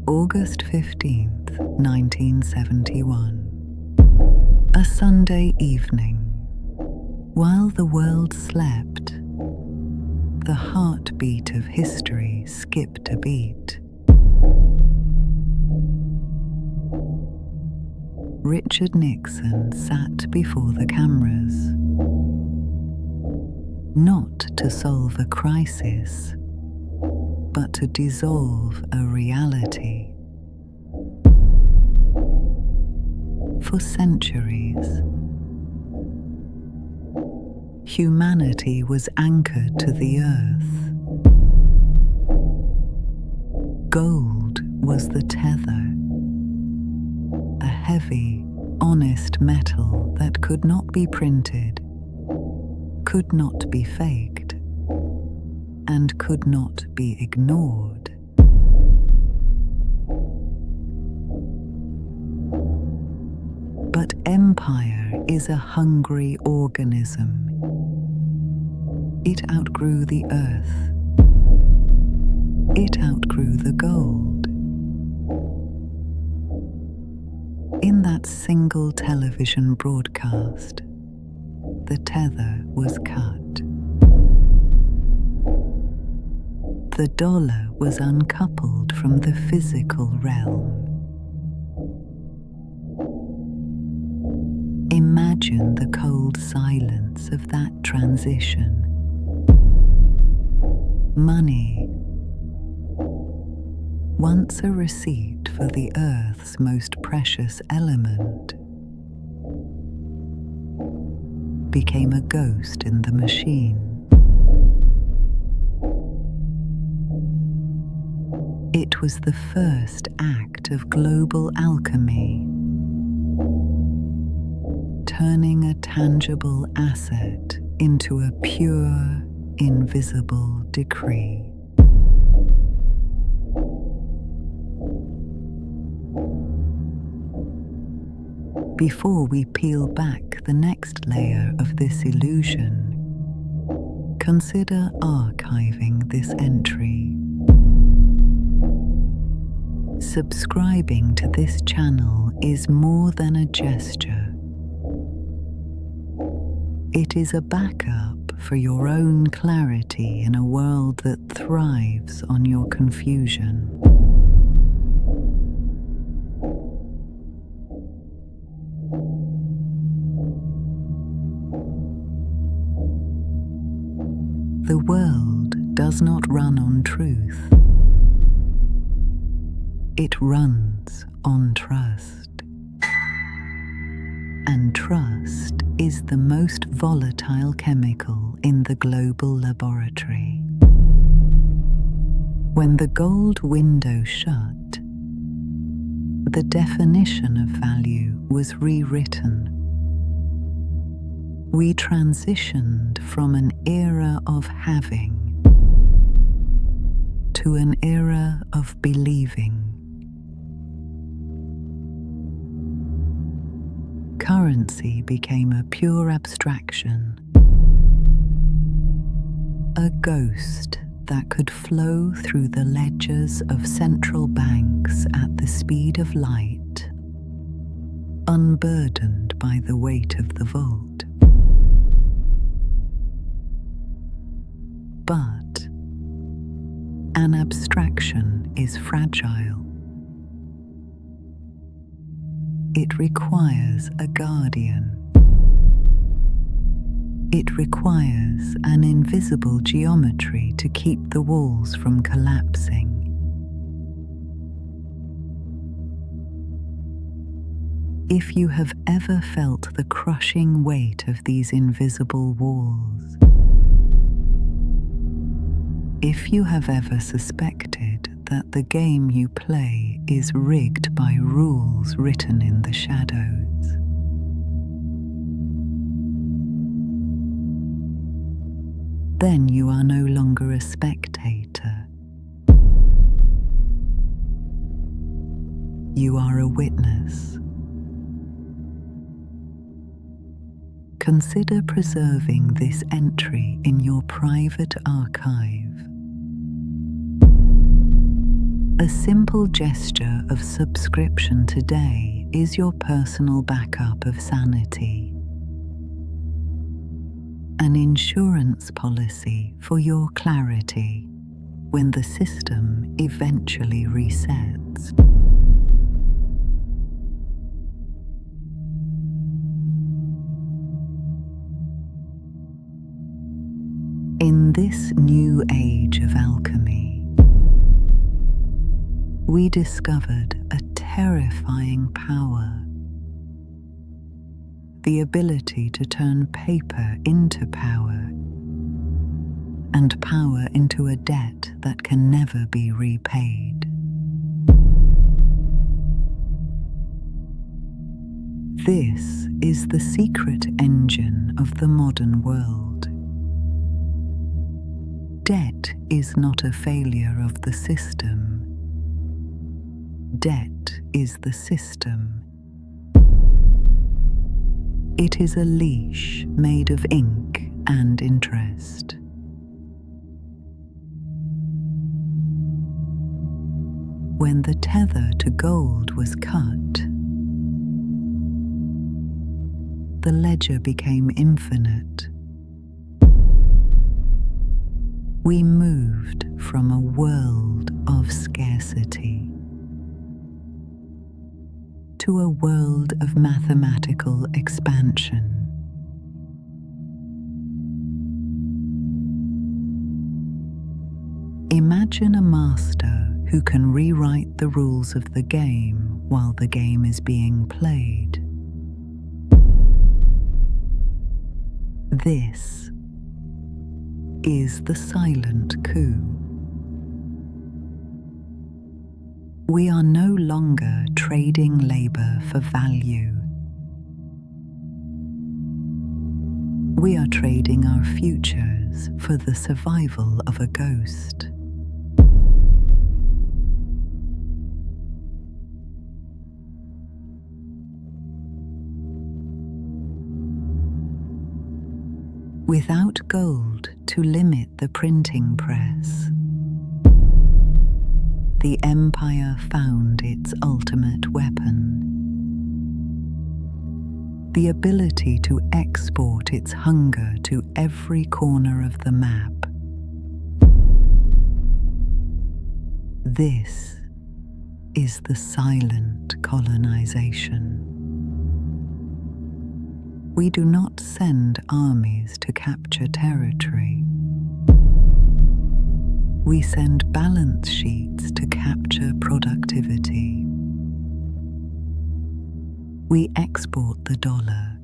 August 15th, 1971. A Sunday evening. While the world slept, the heartbeat of history skipped a beat. Richard Nixon sat before the cameras, not to solve a crisis, but to dissolve a reality. For centuries, humanity was anchored to the earth. Gold was the tether, a heavy, honest metal that could not be printed, could not be faked, and could not be ignored. But empire is a hungry organism. It outgrew the earth. It outgrew the gold. In that single television broadcast, the tether was cut. The dollar was uncoupled from the physical realm. Imagine the cold silence of that transition. Money, once a receipt for the earth's most precious element, became a ghost in the machine. It was the first act of global alchemy, turning a tangible asset into a pure, invisible decree. Before we peel back the next layer of this illusion, consider archiving this entry. Subscribing to this channel is more than a gesture. It is a backup for your own clarity in a world that thrives on your confusion. The world does not run on truth. It runs on trust. And trust is the most volatile chemical in the global laboratory. When the gold window shut, the definition of value was rewritten. We transitioned from an era of having to an era of believing. Currency became a pure abstraction, a ghost that could flow through the ledgers of central banks at the speed of light, unburdened by the weight of the vault. But an abstraction is fragile. It requires a guardian. It requires an invisible geometry to keep the walls from collapsing. If you have ever felt the crushing weight of these invisible walls, if you have ever suspected that the game you play is rigged by rules written in the shadows, then you are no longer a spectator. You are a witness. Consider preserving this entry in your private archive. A simple gesture of subscription today is your personal backup of sanity. An insurance policy for your clarity when the system eventually resets. In this new age of alchemy, we discovered a terrifying power. The ability to turn paper into power, and power into a debt that can never be repaid. This is the secret engine of the modern world. Debt is not a failure of the system. Debt is the system. It is a leash made of ink and interest. When the tether to gold was cut, the ledger became infinite. We moved from a world of scarcity to a world of mathematical expansion. Imagine a master who can rewrite the rules of the game while the game is being played. This is the silent coup. We are no longer trading labor for value. We are trading our futures for the survival of a ghost. Without gold to limit the printing press, the empire found its ultimate weapon: the ability to export its hunger to every corner of the map. This is the silent colonization. We do not send armies to capture territory. We send balance sheets to capture productivity. We export the dollar,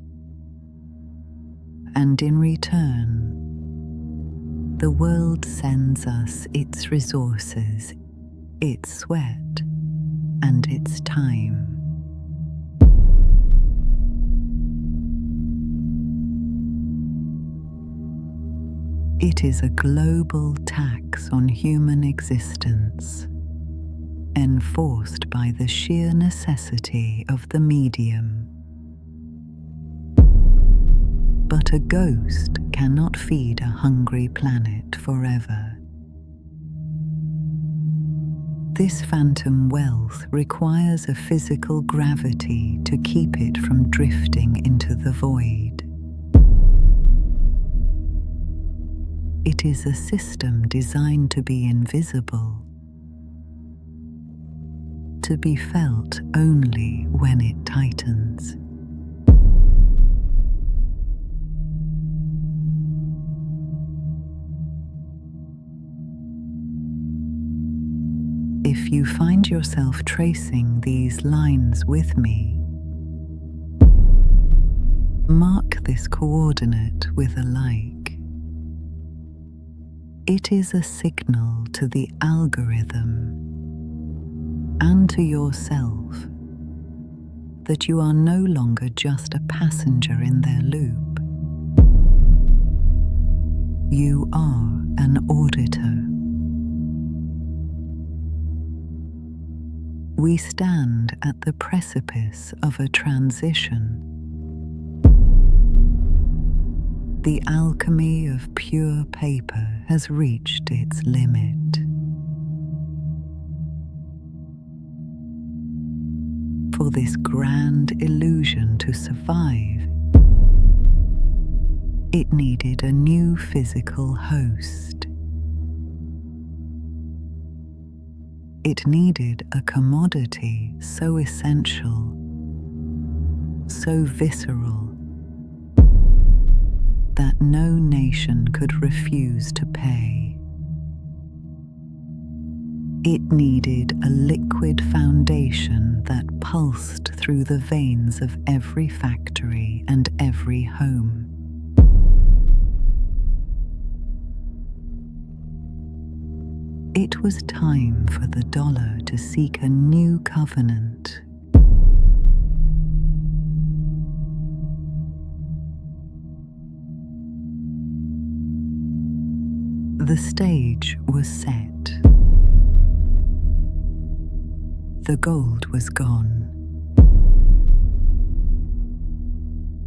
and in return, the world sends us its resources, its sweat, and its time. It is a global tax on human existence, enforced by the sheer necessity of the medium. But a ghost cannot feed a hungry planet forever. This phantom wealth requires a physical gravity to keep it from drifting into the void. It is a system designed to be invisible, to be felt only when it tightens. If you find yourself tracing these lines with me, mark this coordinate with a like. It is a signal to the algorithm and to yourself that you are no longer just a passenger in their loop. You are an auditor. We stand at the precipice of a transition. The alchemy of pure paper has reached its limit. for this grand illusion to survive, it needed a new physical host. It needed a commodity so essential, so visceral, that no nation could refuse to pay. It needed a liquid foundation that pulsed through the veins of every factory and every home. It was time for the dollar to seek a new covenant. The stage was set. The gold was gone.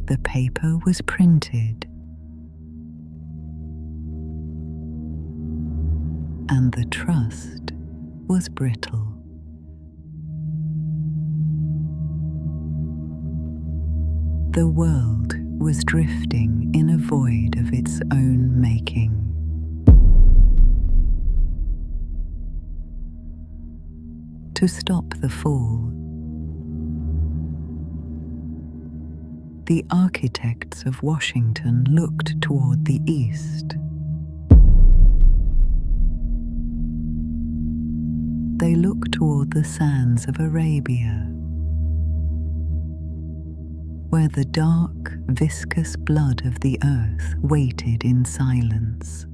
The paper was printed. And the trust was brittle. The world was drifting in a void of its own making. To stop the fall, the architects of Washington looked toward the east. They looked toward the sands of Arabia, where the dark, viscous blood of the earth waited in silence.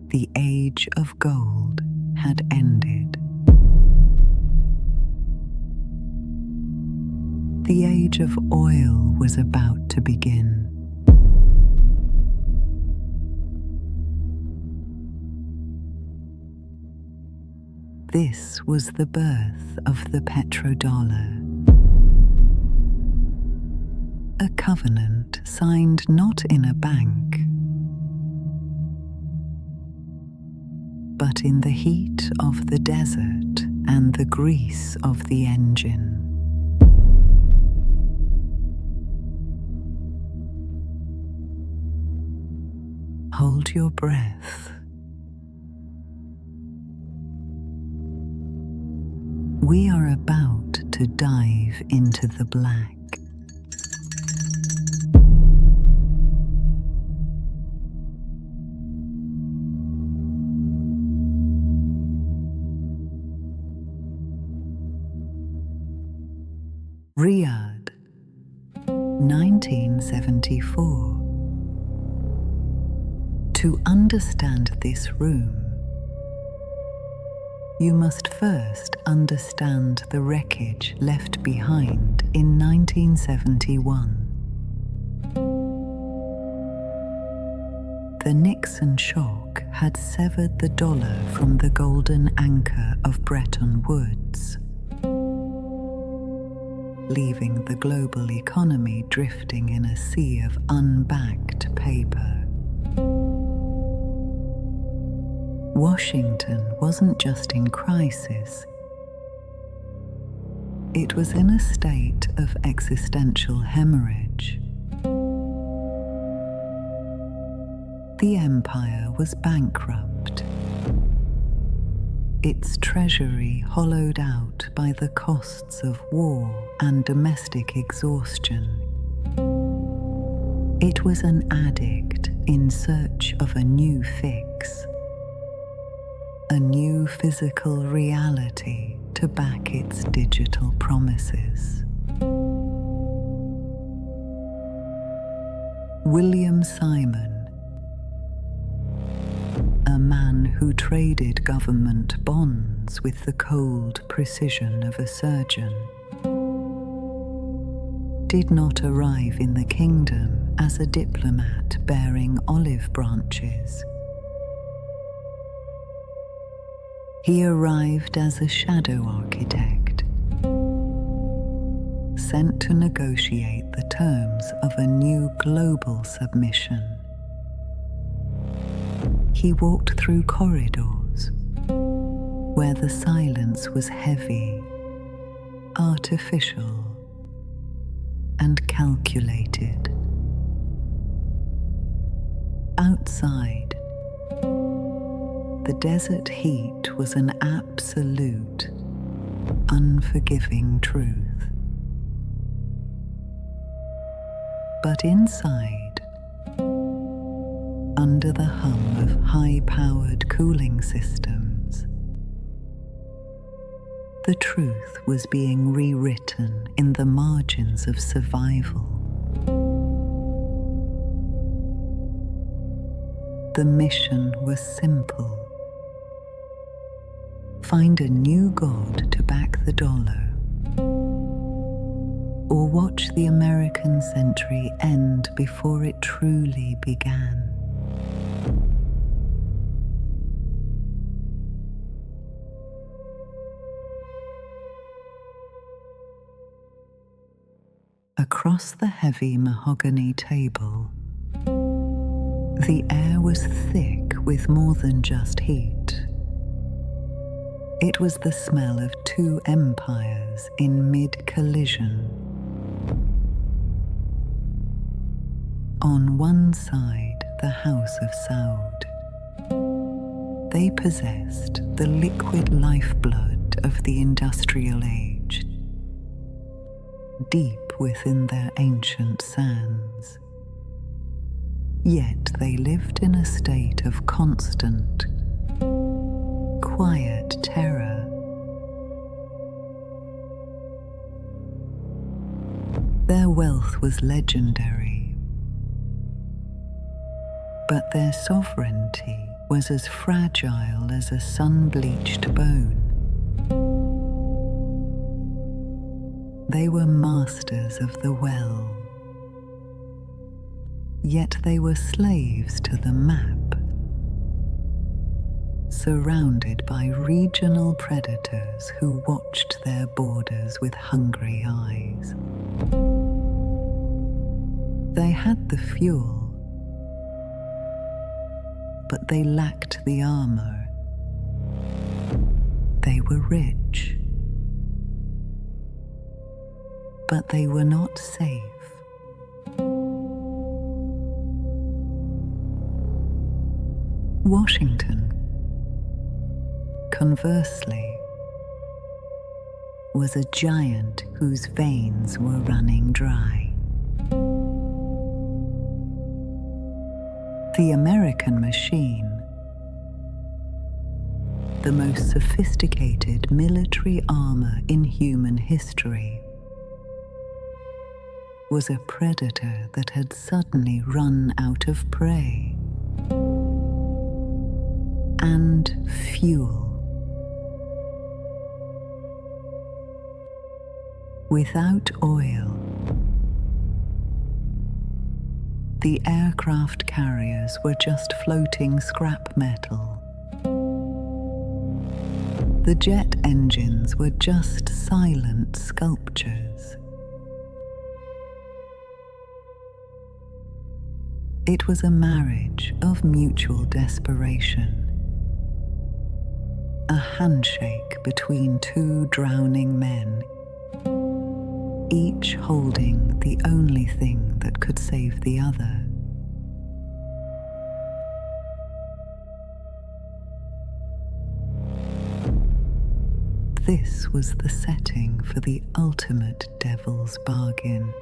The age of gold had ended. The age of oil was about to begin. This was the birth of the petrodollar, a covenant signed not in a bank, but in the heat of the desert and the grease of the engine. Hold your breath. We are about to dive into the black. Riyadh, 1974. To understand this room, you must first understand the wreckage left behind in 1971. The Nixon shock had severed the dollar from the golden anchor of Bretton Woods, leaving the global economy drifting in a sea of unbacked paper. Washington wasn't just in crisis. It was in a state of existential hemorrhage. The empire was bankrupt, its treasury hollowed out by the costs of war and domestic exhaustion. It was an addict in search of a new fix, a new physical reality to back its digital promises. William Simon, a man who traded government bonds with the cold precision of a surgeon, did not arrive in the kingdom as a diplomat bearing olive branches. He arrived as a shadow architect, sent to negotiate the terms of a new global submission. he walked through corridors where the silence was heavy, artificial, and calculated. Outside, the desert heat was an absolute, unforgiving truth. But inside, under the hum of high-powered cooling systems, the truth was being rewritten in the margins of survival. The mission was simple. Find a new god to back the dollar, or watch the American century end before it truly began. Across the heavy mahogany table, the air was thick with more than just heat. It was the smell of two empires in mid-collision. On one side, the House of Saud. They possessed the liquid lifeblood of the industrial age, deep within their ancient sands. Yet they lived in a state of constant, quiet terror. Their wealth was legendary, but their sovereignty was as fragile as a sun-bleached bone. They were masters of the well, yet they were slaves to the map, surrounded by regional predators who watched their borders with hungry eyes. They had the fuel, but they lacked the armor. They were rich, but they were not safe. Washington, conversely, was a giant whose veins were running dry. The American machine, the most sophisticated military armor in human history, was a predator that had suddenly run out of prey and fuel. Without oil, the aircraft carriers were just floating scrap metal. The jet engines were just silent sculptures. It was a marriage of mutual desperation, a handshake between two drowning men, each holding the only thing that could save the other. This was the setting for the ultimate devil's bargain,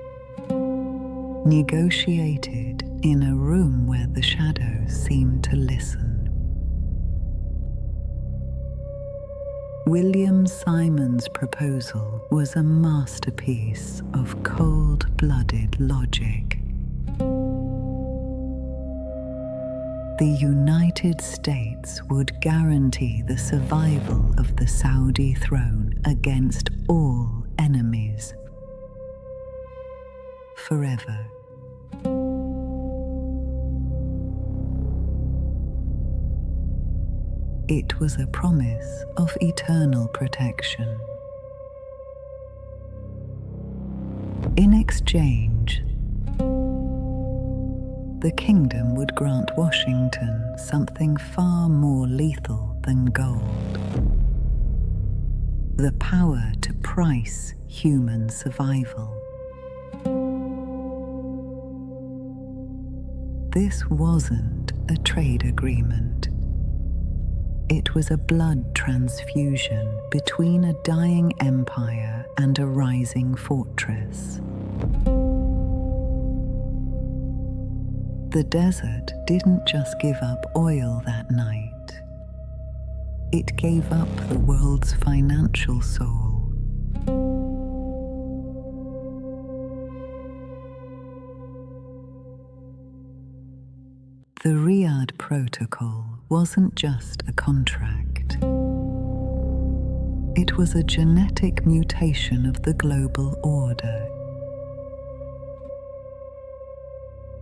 negotiated in a room where the shadows seemed to listen. William Simon's proposal was a masterpiece of cold-blooded logic. The United States would guarantee the survival of the Saudi throne against all enemies forever. It was a promise of eternal protection. In exchange, the kingdom would grant Washington something far more lethal than gold: the power to price human survival. This wasn't a trade agreement. It was a blood transfusion between a dying empire and a rising fortress. The desert didn't just give up oil that night. It gave up the world's financial soul. The Riyadh Protocol wasn't just a contract. It was a genetic mutation of the global order.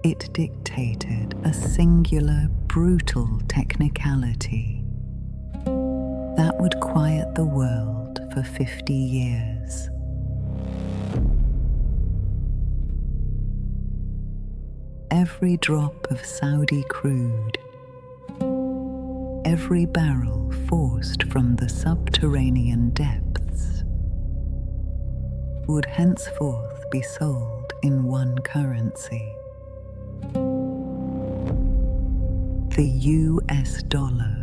It dictated a singular, brutal technicality that would quiet the world for 50 years. Every drop of Saudi crude, every barrel forced from the subterranean depths, would henceforth be sold in one currency: the US dollar.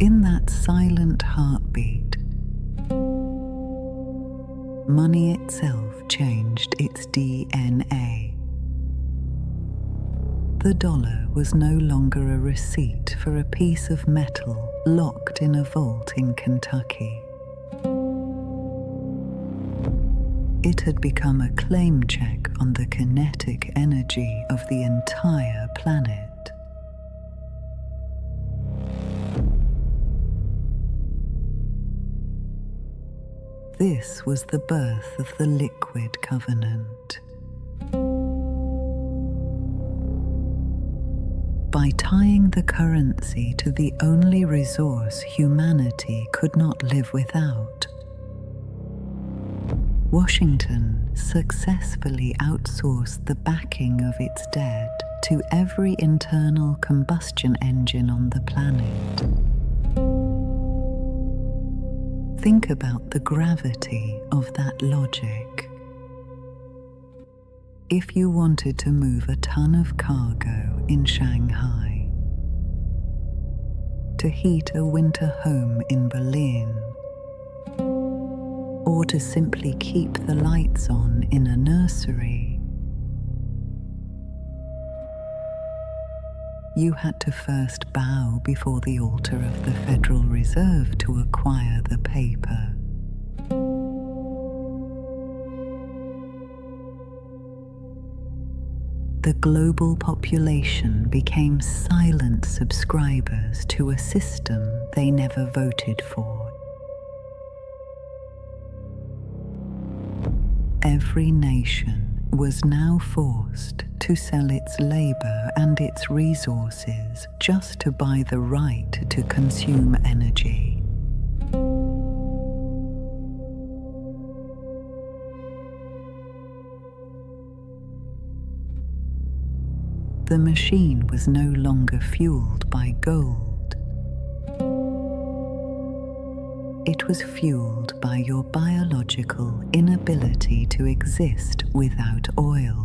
In that silent heartbeat, money itself changed its DNA. The dollar was no longer a receipt for a piece of metal locked in a vault in Kentucky. It had become a claim check on the kinetic energy of the entire planet. This was the birth of the liquid covenant. By tying the currency to the only resource humanity could not live without, Washington successfully outsourced the backing of its debt to every internal combustion engine on the planet. Think about the gravity of that logic. If you wanted to move a ton of cargo in Shanghai, to heat a winter home in Berlin, or to simply keep the lights on in a nursery, you had to first bow before the altar of the Federal Reserve to acquire the paper. The global population became silent subscribers to a system they never voted for. Every nation was now forced to sell its labor and its resources just to buy the right to consume energy. The machine was no longer fueled by gold. It was fueled by your biological inability to exist without oil.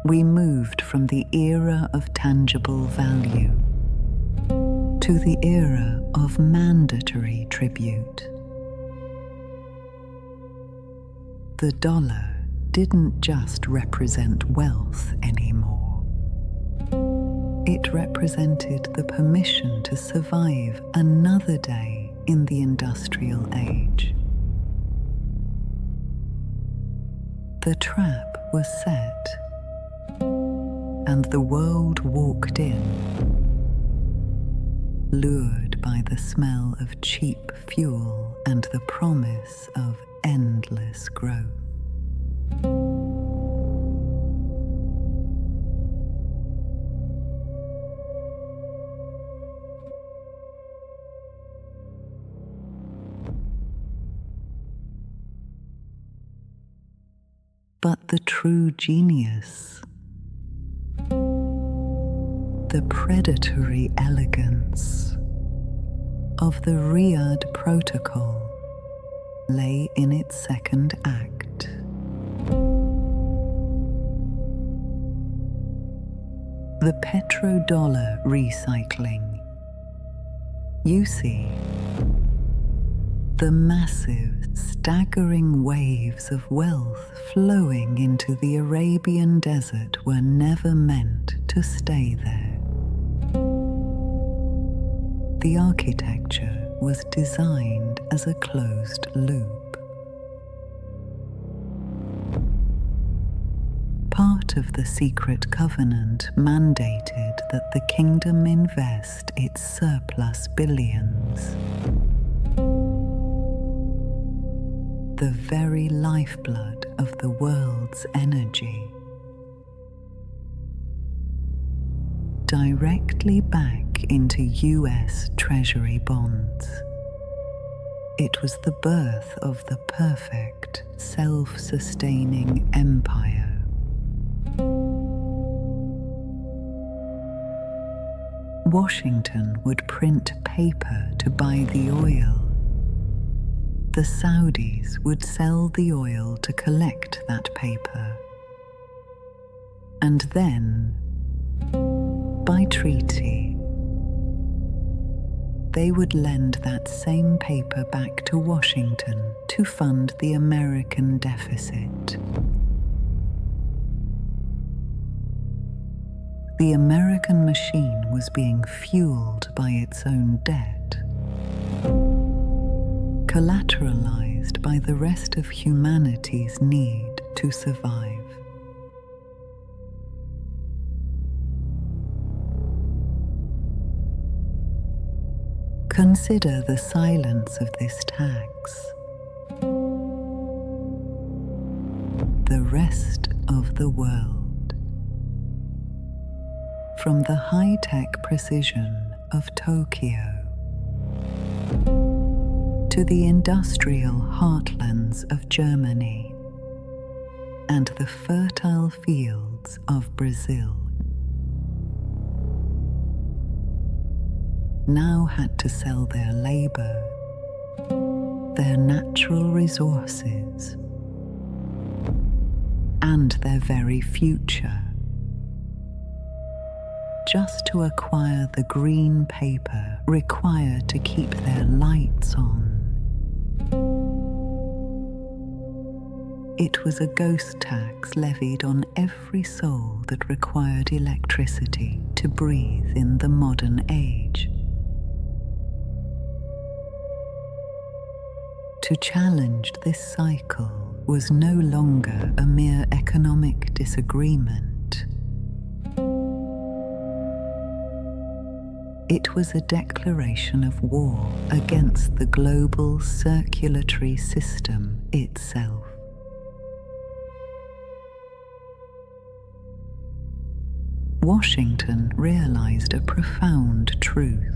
We moved from the era of tangible value to the era of mandatory tribute. The dollar didn't just represent wealth anymore. It represented the permission to survive another day in the industrial age. The trap was set, and the world walked in, lured by the smell of cheap fuel and the promise of endless growth. but the true genius. The predatory elegance of the Riyadh Protocol lay in its second act. The petrodollar recycling. You see, the massive, staggering waves of wealth flowing into the Arabian desert were never meant to stay there. The architecture was designed as a closed loop. Part of the secret covenant mandated that the kingdom invest its surplus billions, the very lifeblood of the world's energy, directly back into US Treasury bonds. It was the birth of the perfect, self-sustaining empire. Washington would print paper to buy the oil. The Saudis would sell the oil to collect that paper. And then, by treaty, they would lend that same paper back to Washington to fund the American deficit. The American machine was being fueled by its own debt, collateralized by the rest of humanity's need to survive. Consider the silence of this tax. The rest of the world, from the high-tech precision of Tokyo to the industrial heartlands of Germany and the fertile fields of Brazil, now had to sell their labor, their natural resources, and their very future, just to acquire the green paper required to keep their lights on. It was a ghost tax levied on every soul that required electricity to breathe in the modern age. To challenge this cycle was no longer a mere economic disagreement. It was a declaration of war against the global circulatory system itself. Washington realized a profound truth.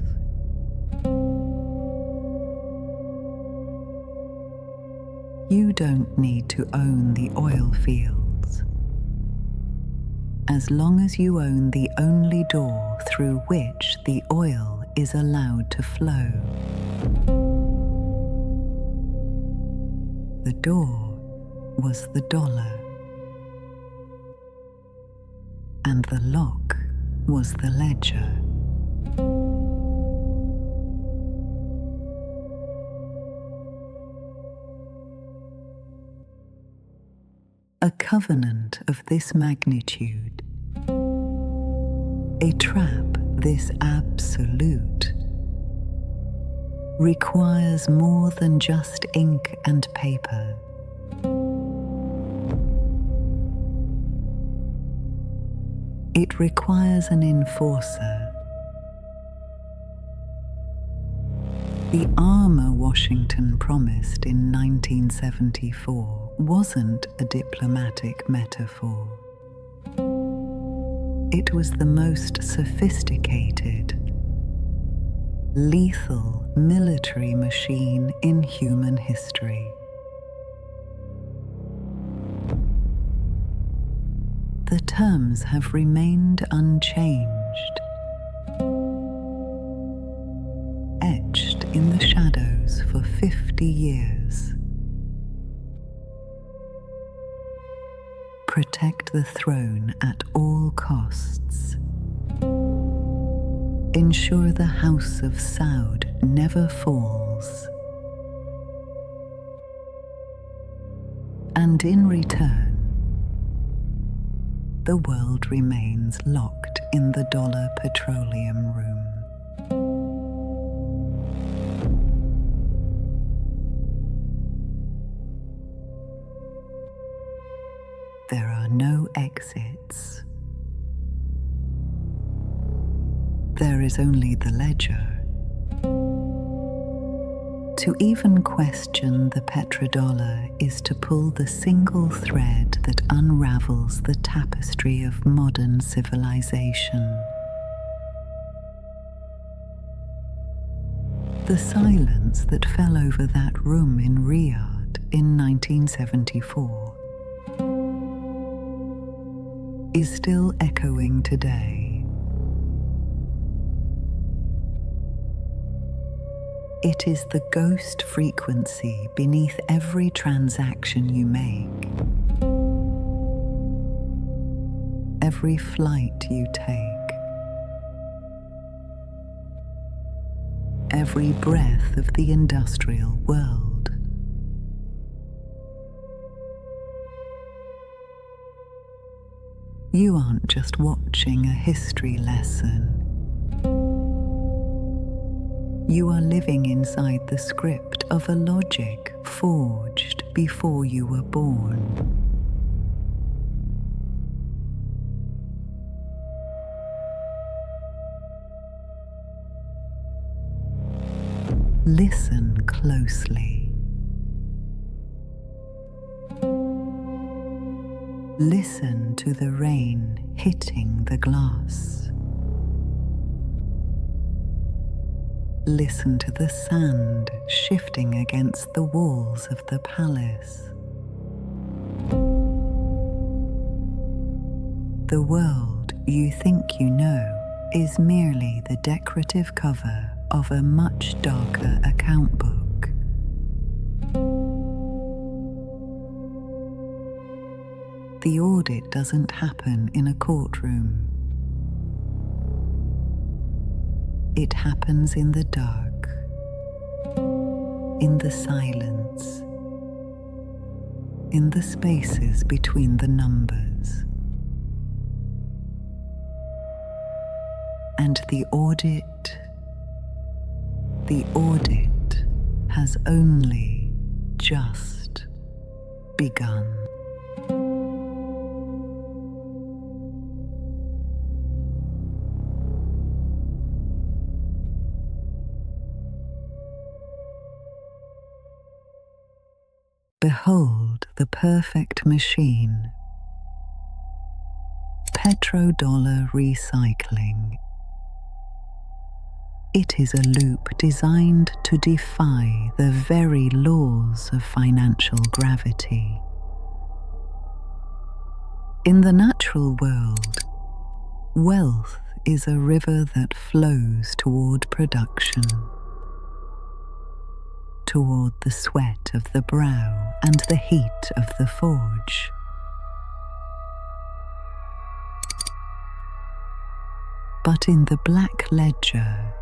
You don't need to own the oil fields, as long as you own the only door through which the oil is allowed to flow. The door was the dollar, and the lock was the ledger. A covenant of this magnitude, a trap this absolute, requires more than just ink and paper. It requires an enforcer. The armor Washington promised in 1974 wasn't a diplomatic metaphor. It was the most sophisticated, lethal military machine in human history. the terms have remained unchanged, etched in the shadows for 50 years. Protect the throne at all costs. Ensure the House of Saud never falls. And in return, the world remains locked in the dollar petroleum room. There are no exits. There is only the ledger. To even question the petrodollar is to pull the single thread that unravels the tapestry of modern civilization. The silence that fell over that room in Riyadh in 1974 is still echoing today. It is the ghost frequency beneath every transaction you make, every flight you take, every breath of the industrial world. You aren't just watching a history lesson. You are living inside the script of a logic forged before you were born. Listen closely. Listen to the rain hitting the glass. Listen to the sand shifting against the walls of the palace. The world you think you know is merely the decorative cover of a much darker account book. The audit doesn't happen in a courtroom. It happens in the dark, in the silence, in the spaces between the numbers. And the audit has only just begun. Behold the perfect machine. Petrodollar recycling. It is a loop designed to defy the very laws of financial gravity. In the natural world, wealth is a river that flows toward production, toward the sweat of the brow and the heat of the forge. But in the black ledger,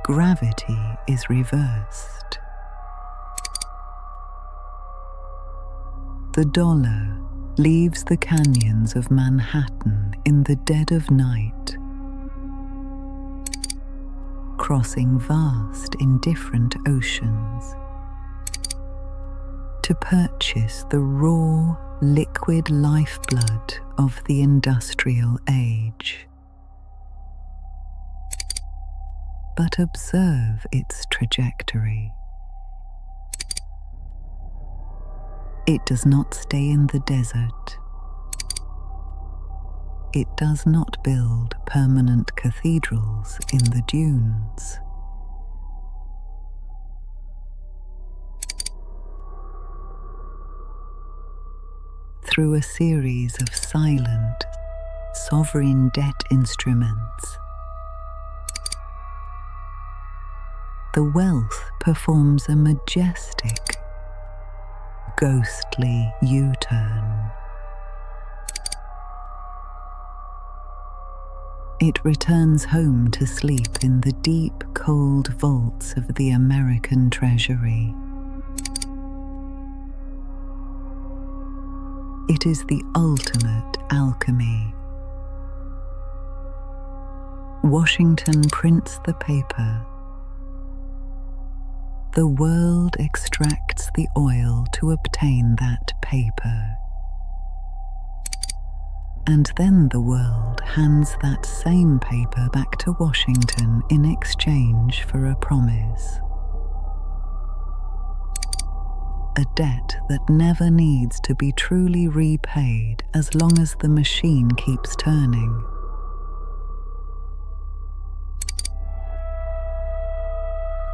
gravity is reversed. The dollar leaves the canyons of Manhattan in the dead of night, crossing vast indifferent oceans to purchase the raw, liquid lifeblood of the industrial age. But observe its trajectory. It does not stay in the desert. It does not build permanent cathedrals in the dunes. through a series of silent, sovereign debt instruments. The wealth performs a majestic, ghostly U-turn. It returns home to sleep in the deep, cold vaults of the American Treasury. It is the ultimate alchemy. Washington prints the paper. The world extracts the oil to obtain that paper. And then the world hands that same paper back to Washington in exchange for a promise. A debt that never needs to be truly repaid as long as the machine keeps turning.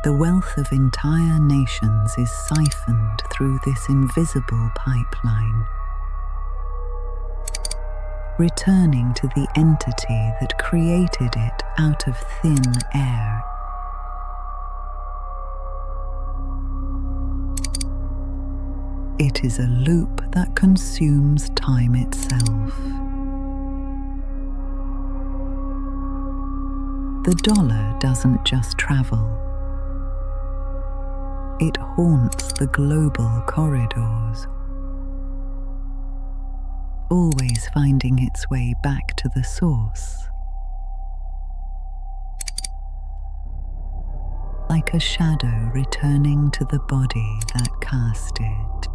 The wealth of entire nations is siphoned through this invisible pipeline, returning to the entity that created it out of thin air. It is a loop that consumes time itself. The dollar doesn't just travel. It haunts the global corridors, always finding its way back to the source. Like a shadow returning to the body that cast it.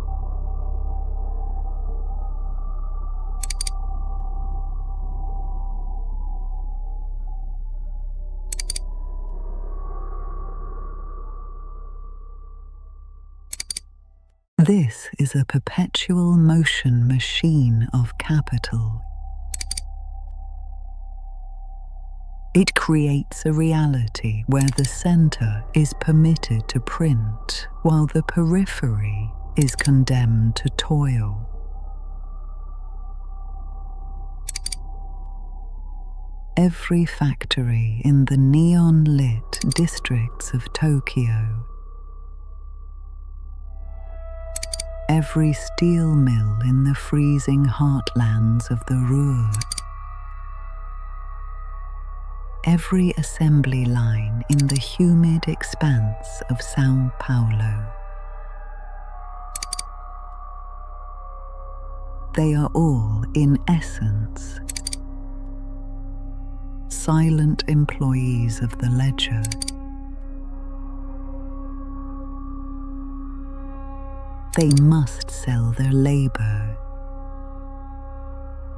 This is a perpetual motion machine of capital. It creates a reality where the center is permitted to print, while the periphery is condemned to toil. Every factory in the neon-lit districts of Tokyo, every steel mill in the freezing heartlands of the Ruhr, every assembly line in the humid expanse of São Paulo. They are all, in essence, silent employees of the ledger. They must sell their labor,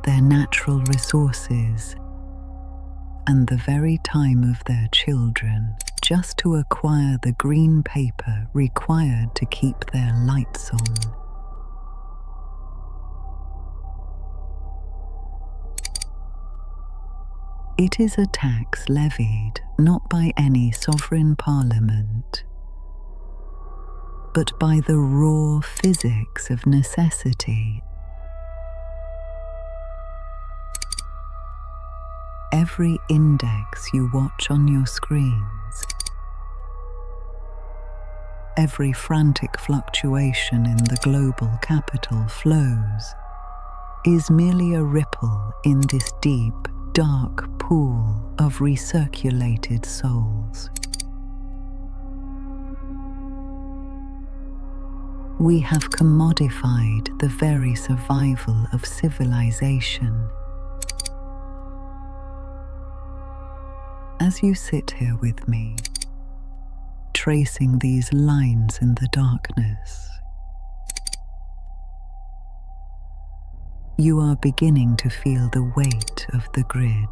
their natural resources, and the very time of their children, just to acquire the green paper required to keep their lights on. It is a tax levied not by any sovereign parliament, but by the raw physics of necessity. Every index you watch on your screens, every frantic fluctuation in the global capital flows, is merely a ripple in this deep, dark pool of recirculated souls. We have commodified the very survival of civilization. As you sit here with me, tracing these lines in the darkness, you are beginning to feel the weight of the grid.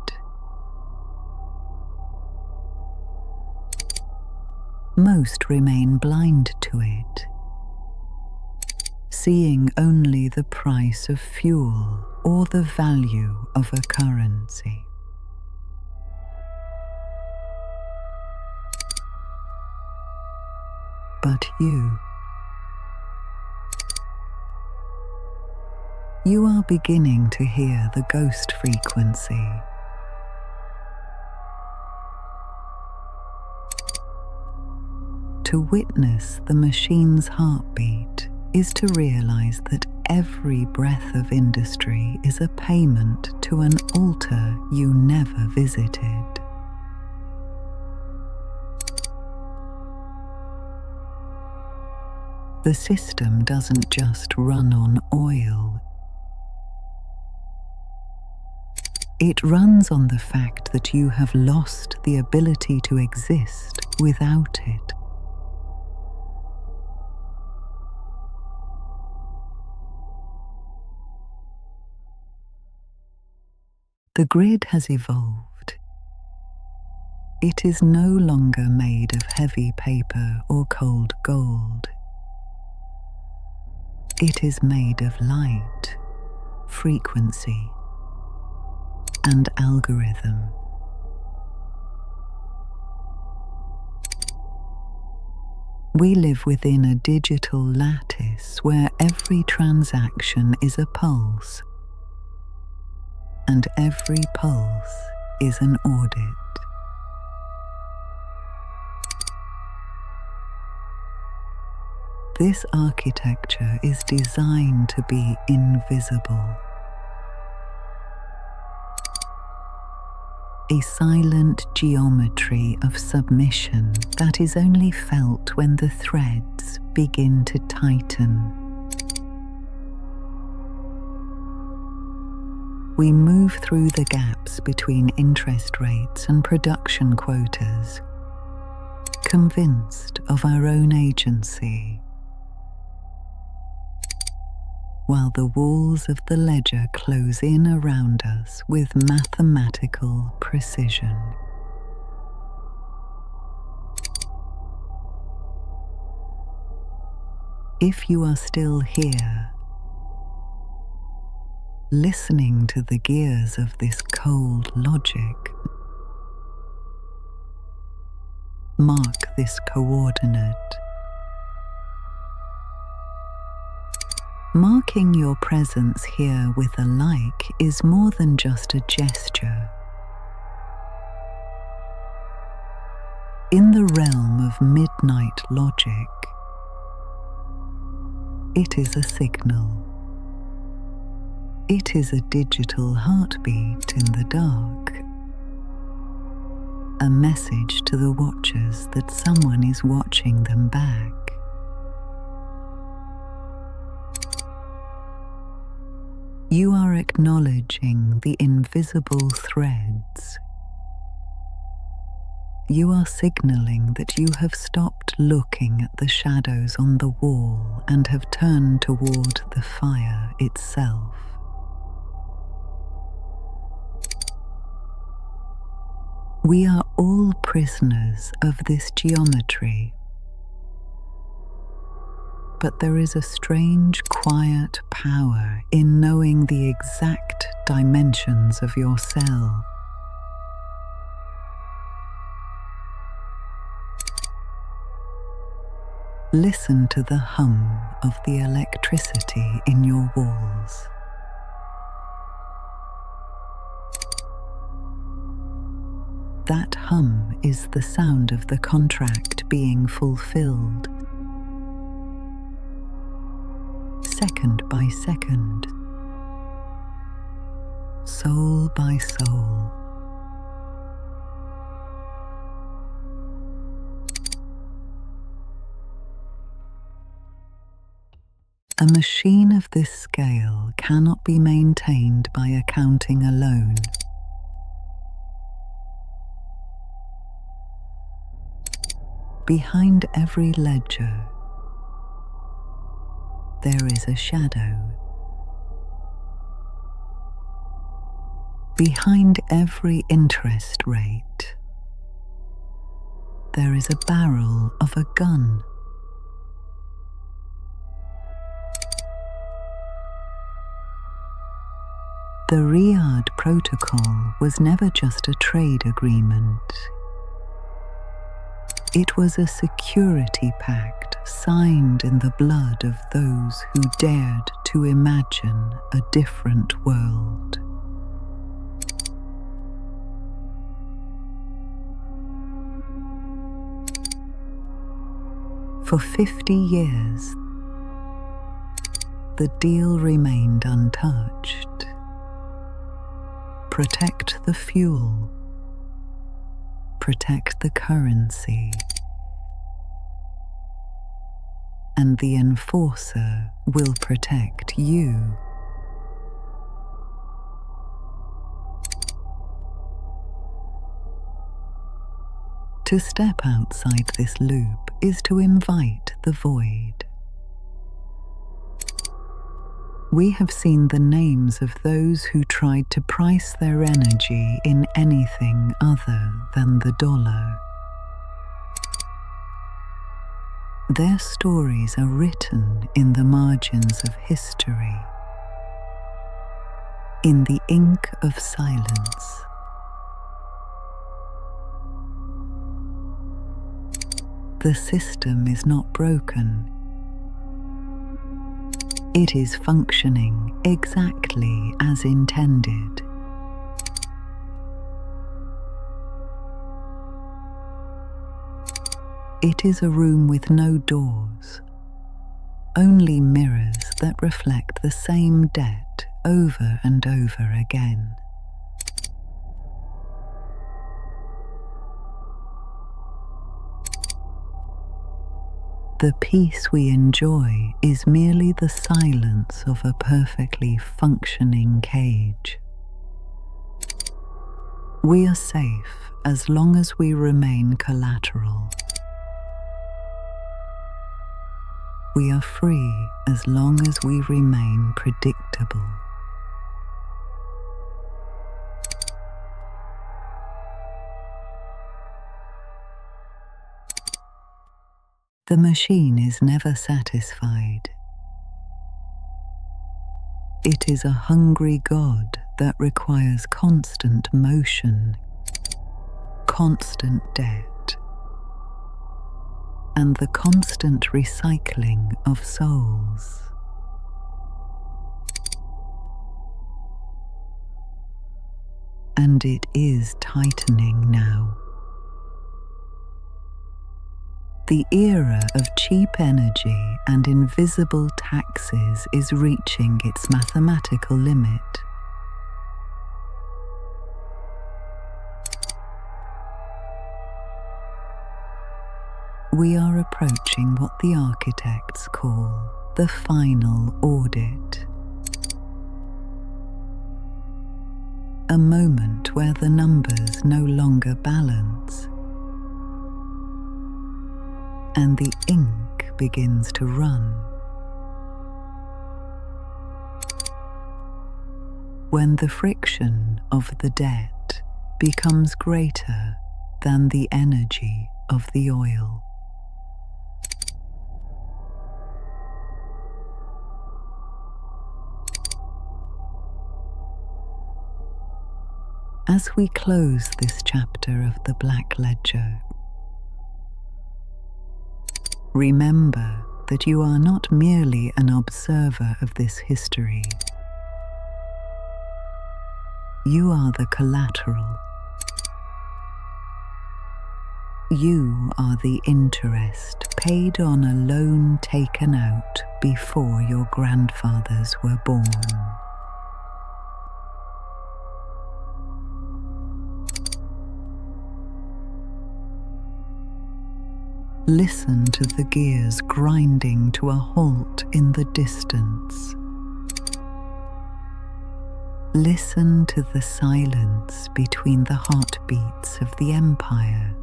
Most remain blind to it, seeing only the price of fuel or the value of a currency. But you You are beginning to hear the ghost frequency. To witness the machine's heartbeat is to realize that every breath of industry is a payment to an altar you never visited. The system doesn't just run on oil. It runs on the fact that you have lost the ability to exist without it. The grid has evolved. It is no longer made of heavy paper or cold gold. It is made of light, frequency, and algorithm. We live within a digital lattice where every transaction is a pulse, and every pulse is an audit. This architecture is designed to be invisible. A silent geometry of submission that is only felt when the threads begin to tighten. We move through the gaps between interest rates and production quotas, convinced of our own agency, while the walls of the ledger close in around us with mathematical precision. If you are still here, listening to the gears of this cold logic, mark this coordinate. Marking your presence here with a like is more than just a gesture. In the realm of midnight logic, it is a signal. It is a digital heartbeat in the dark, a message to the watchers that someone is watching them back. You are acknowledging the invisible threads. You are signaling that you have stopped looking at the shadows on the wall and have turned toward the fire itself. We are all prisoners of this geometry. But there is a strange, quiet power in knowing the exact dimensions of your cell. Listen to the hum of the electricity in your walls. That hum is the sound of the contract being fulfilled. Second by second, soul by soul. A machine of this scale cannot be maintained by accounting alone. Behind every ledger, there is a shadow. Behind every interest rate, there is a barrel of a gun. The Riyadh Protocol was never just a trade agreement. It was a security pact signed in the blood of those who dared to to imagine a different world. For 50 years, the deal remained untouched. Protect the fuel. Protect the currency. And the enforcer will protect you. To step outside this loop is to invite the void. We have seen the names of those who tried to price their energy in anything other than the dollar. Their stories are written in the margins of history, in the ink of silence. The system is not broken. It is functioning exactly as intended. It is a room with no doors, only mirrors that reflect the same debt over and over again. The peace we enjoy is merely the silence of a perfectly functioning cage. We are safe as long as we remain collateral. We are free as long as we remain predictable. The machine is never satisfied. It is a hungry god that requires constant motion, constant debt, and the constant recycling of souls. And it is tightening now. The era of cheap energy and invisible taxes is reaching its mathematical limit. We are approaching what the architects call the final audit. A moment where the numbers no longer balance, and the ink begins to run. When the friction of the debt becomes greater than the energy of the oil. As we close this chapter of the Black Ledger, remember that you are not merely an observer of this history. You are the collateral. You are the interest paid on a loan taken out before your grandfathers were born. Listen to the gears grinding to a halt in the distance. Listen to the silence between the heartbeats of the empire.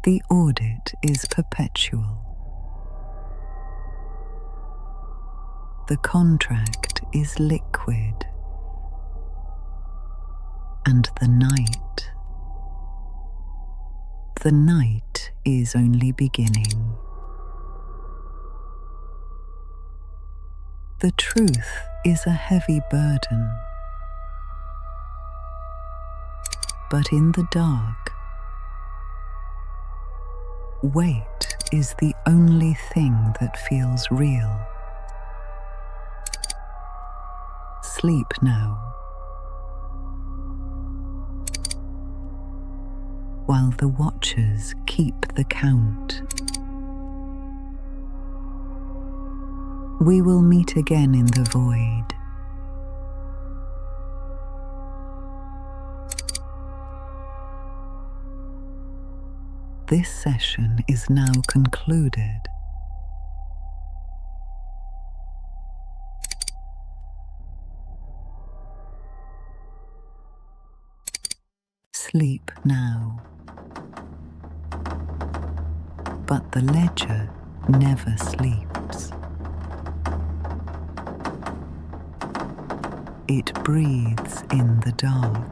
The audit is perpetual. The contract is liquid. And the night is only beginning. The truth is a heavy burden, but in the dark, Weight is the only thing that feels real. Sleep now, while the watchers keep the count. We will meet again in the void. This session is now concluded. Sleep now. But the ledger never sleeps. It breathes in the dark.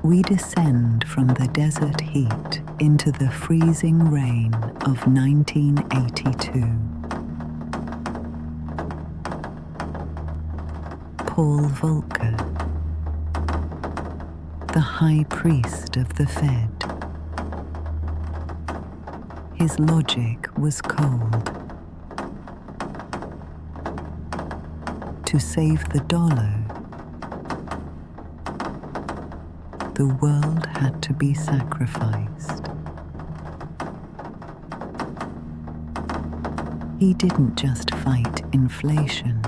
We descend from the desert heat into the freezing rain of 1982. Paul Volcker, the high priest of the Fed. His logic was cold. To save the dollar, the world had to be sacrificed. He didn't just fight inflation.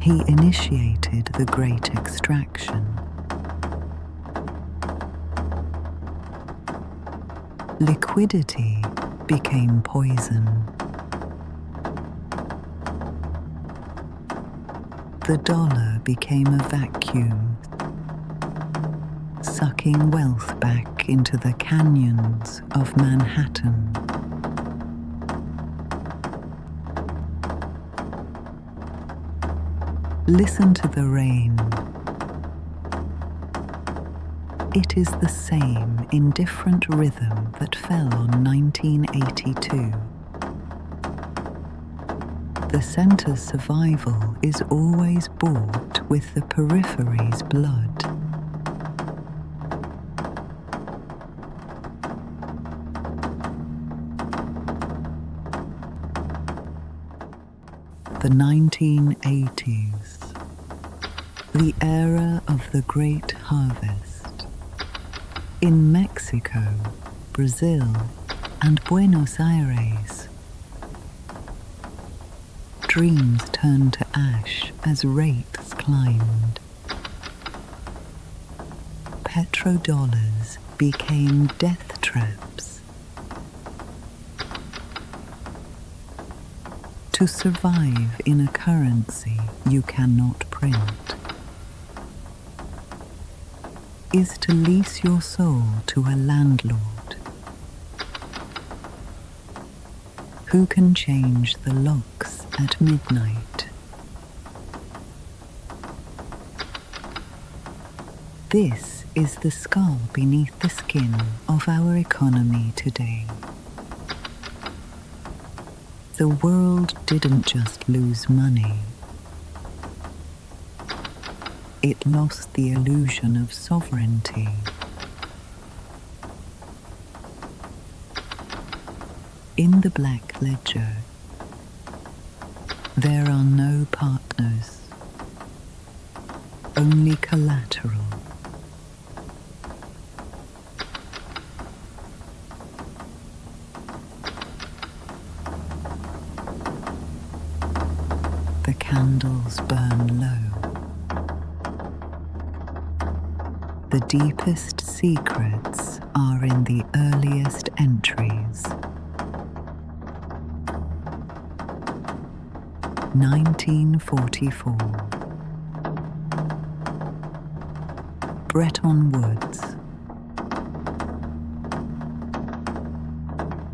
He initiated the Great Extraction. Liquidity became poison. The dollar became a vacuum, sucking wealth back into the canyons of Manhattan. Listen to the rain. It is the same in different rhythm that fell on 1982. The center's survival is always bought with the periphery's blood. The 1980s, the era of the great harvest. In Mexico, Brazil, and Buenos Aires, dreams turned to ash as rates climbed. Petrodollars became death traps. To survive in a currency you cannot print is to lease your soul to a landlord who can change the locks at midnight. This is the skull beneath the skin of our economy today. The world didn't just lose money. It lost the illusion of sovereignty. In the black ledger, there are no partners, only collateral. The candles burn low. The deepest secrets are in the earliest entries. 1944. Bretton Woods.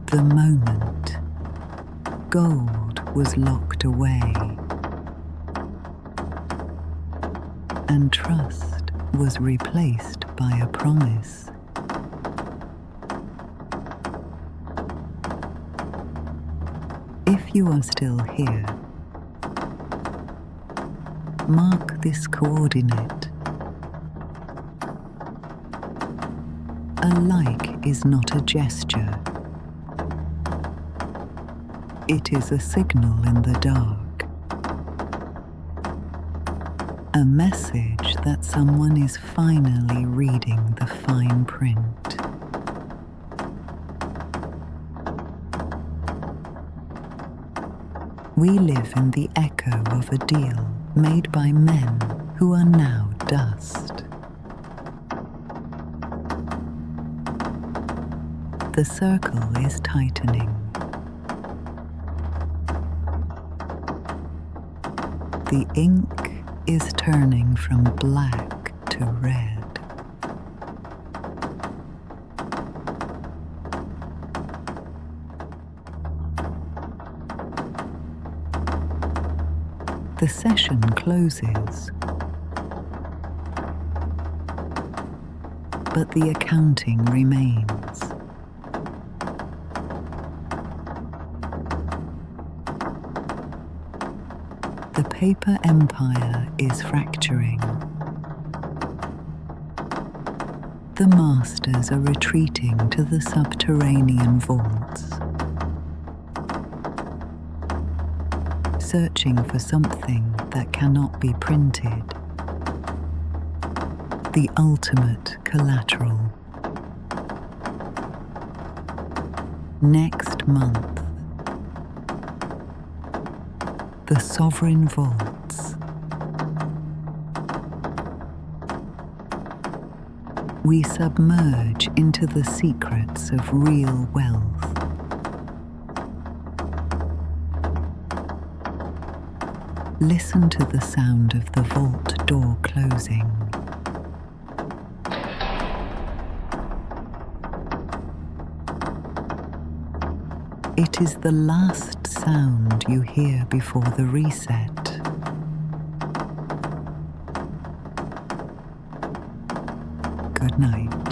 The moment gold was locked away and trust was replaced by a promise. If you are still here, mark this coordinate. A like is not a gesture. It is a signal in the dark. A message that someone is finally reading the fine print. We live in the echo of a deal made by men who are now dust. The circle is tightening. The ink is turning from black to red. The session closes, but the accounting remains. The paper empire is fracturing. The masters are retreating to the subterranean vaults, searching for something that cannot be printed. The ultimate collateral. Next month, the sovereign vaults. We submerge into the secrets of real wealth. Listen to the sound of the vault door closing. It is the last sound you hear before the reset. Good night.